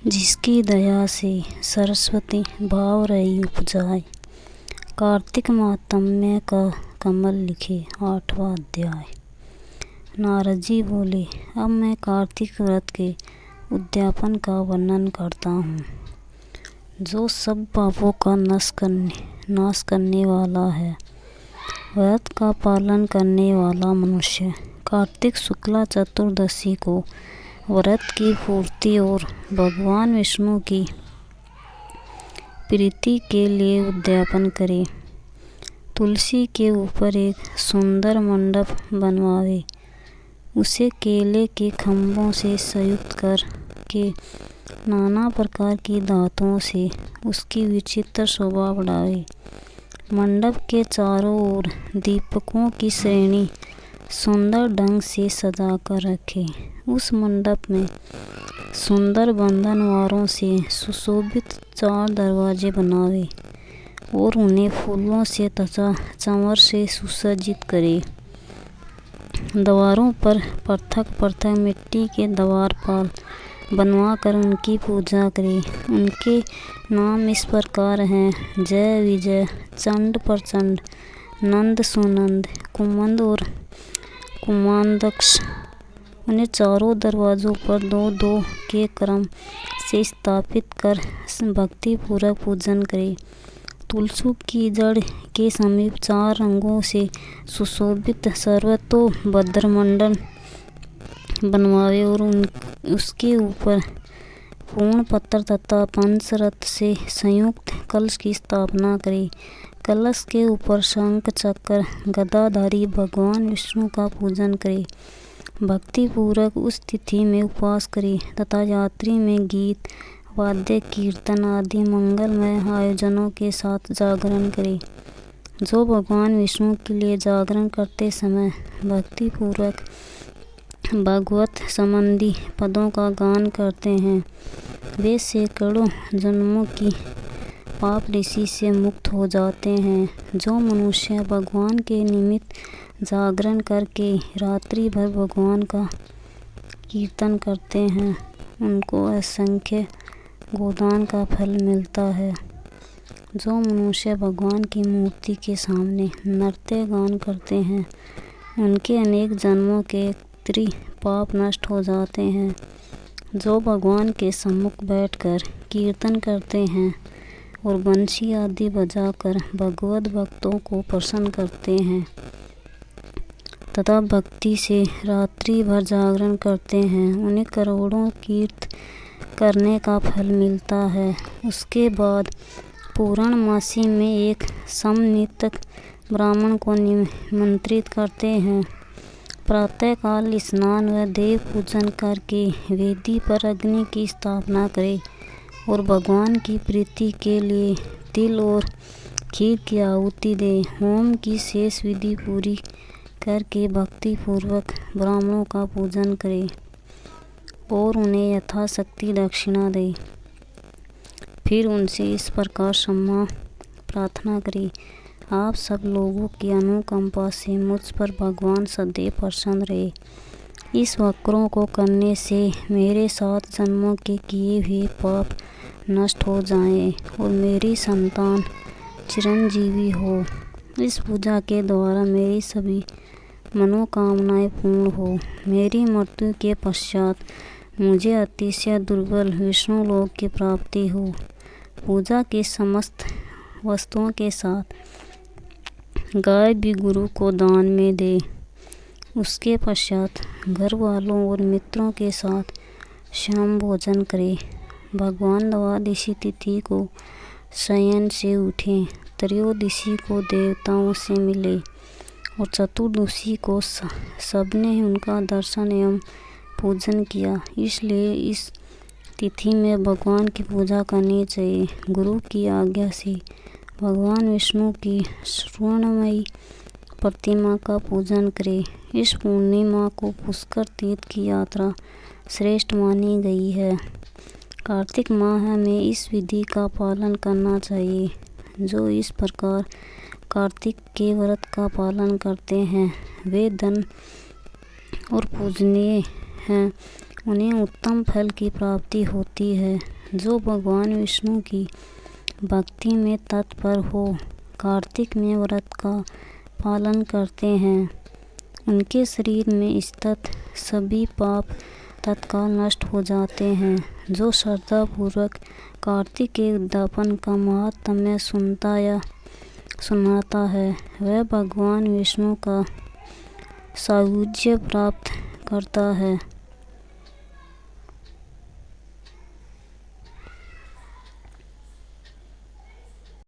जिसकी दया से सरस्वती भाव रही उपजाए। कार्तिक माहात्म्य का कमल लिखे 8वां अध्याय। नारद जी बोले, अब मैं कार्तिक व्रत के उद्यापन का वर्णन करता हूँ, जो सब पापों का नाश करने वाला है। व्रत का पालन करने वाला मनुष्य कार्तिक शुक्ला चतुर्दशी को व्रत की पूर्ति और भगवान विष्णु की प्रीति के लिए उद्यापन करे। तुलसी के ऊपर एक सुंदर मंडप बनवावे, उसे केले के खंभों से संयुक्त कर के नाना प्रकार की धातुओं से उसकी विचित्र शोभा बढ़ावे। मंडप के चारों ओर दीपकों की श्रेणी सुंदर ढंग से सजा कर रखे। उस मंडप में सुंदर बंधनवारों से सुशोभित 4 दरवाजे बनावे और उन्हें फूलों से तथा चंवर से सुसज्जित करे। द्वारों पर पृथक पृथक मिट्टी के द्वारपाल बनवाकर उनकी पूजा करे। उनके नाम इस प्रकार हैं: जय विजय, चंड प्रचंड, नंद सुनंद, कुमंद और कुमांदक्ष। उन्हें चारों दरवाजों पर 2-2 के क्रम से स्थापित कर भक्ति पूर्वक पूजन करे। तुलसी की जड़ के समीप 4 रंगों से सुशोभित सर्वतोभद्र मंडल बनवावे और उसके ऊपर पूर्ण पत्थर तथा पंचरत्न से संयुक्त कलश की स्थापना करे। कलश के ऊपर शंख चक्र गदाधारी भगवान विष्णु का पूजन करे। भक्ति पूर्वक उस तिथि में उपवास करे तथा रात्रि में गीत वाद्य कीर्तन आदि मंगलमय आयोजनों के साथ जागरण करे। जो भगवान विष्णु के लिए जागरण करते समय भक्ति पूर्वक भागवत संबंधी पदों का गान करते हैं, वे सैकड़ों जन्मों की पाप ऋषि से मुक्त हो जाते हैं। जो मनुष्य भगवान के निमित्त जागरण करके रात्रि भर भगवान का कीर्तन करते हैं, उनको असंख्य गोदान का फल मिलता है। जो मनुष्य भगवान की मूर्ति के सामने नृत्य गान करते हैं, उनके अनेक जन्मों के पाप नष्ट हो जाते हैं। जो भगवान के सम्मुख बैठकर कीर्तन करते हैं और बंसी आदि बजाकर भगवत भक्तों को प्रसन्न करते हैं तथा भक्ति से रात्रि भर जागरण करते हैं, उन्हें करोड़ों कीर्त करने का फल मिलता है। उसके बाद पूर्णमासी में एक समन्वित ब्राह्मण को निमंत्रित करते हैं। प्रातःकाल स्नान व देव पूजन करके वेदी पर अग्नि की स्थापना करे और भगवान की प्रीति के लिए तिल और खीर की आहुति दे। होम की शेष विधि पूरी करके भक्ति पूर्वक ब्राह्मणों का पूजन करे और उन्हें यथाशक्ति दक्षिणा दे। फिर उनसे इस प्रकार क्षमा प्रार्थना करे, आप सब लोगों की अनुकंपा से मुझ पर भगवान सदैव प्रसन्न रहे। इस वक्रों को करने से मेरे 7 जन्मों के किए हुए पाप नष्ट हो जाएं और मेरी संतान चिरंजीवी हो। इस पूजा के द्वारा मेरी सभी मनोकामनाएं पूर्ण हो। मेरी मृत्यु के पश्चात मुझे अतिशय दुर्बल विष्णु लोक की प्राप्ति हो। पूजा के समस्त वस्तुओं के साथ गाय भी गुरु को दान में दे। उसके पश्चात घर वालों और मित्रों के साथ शाम भोजन करे। भगवान द्वादशी तिथि को शयन से उठे, त्रयोदशी को देवताओं से मिले और चतुर्दशी को सबने उनका दर्शन एवं पूजन किया। इसलिए इस तिथि में भगवान की पूजा करनी चाहिए। गुरु की आज्ञा से भगवान विष्णु की स्वर्णमयी प्रतिमा का पूजन करें। इस पूर्णिमा को पुष्कर तीर्थ की यात्रा श्रेष्ठ मानी गई है। कार्तिक माह में इस विधि का पालन करना चाहिए। जो इस प्रकार कार्तिक के व्रत का पालन करते हैं, वे धन और पूजनीय हैं। उन्हें उत्तम फल की प्राप्ति होती है। जो भगवान विष्णु की भक्ति में तत्पर हो, कार्तिक में व्रत का पालन करते हैं, उनके शरीर में स्थित सभी पाप तत्काल नष्ट हो जाते हैं। जो श्रद्धापूर्वक कार्तिक के उद्यापन का महात्म्य सुनता या सुनाता है, वह भगवान विष्णु का सायुज्य प्राप्त करता है।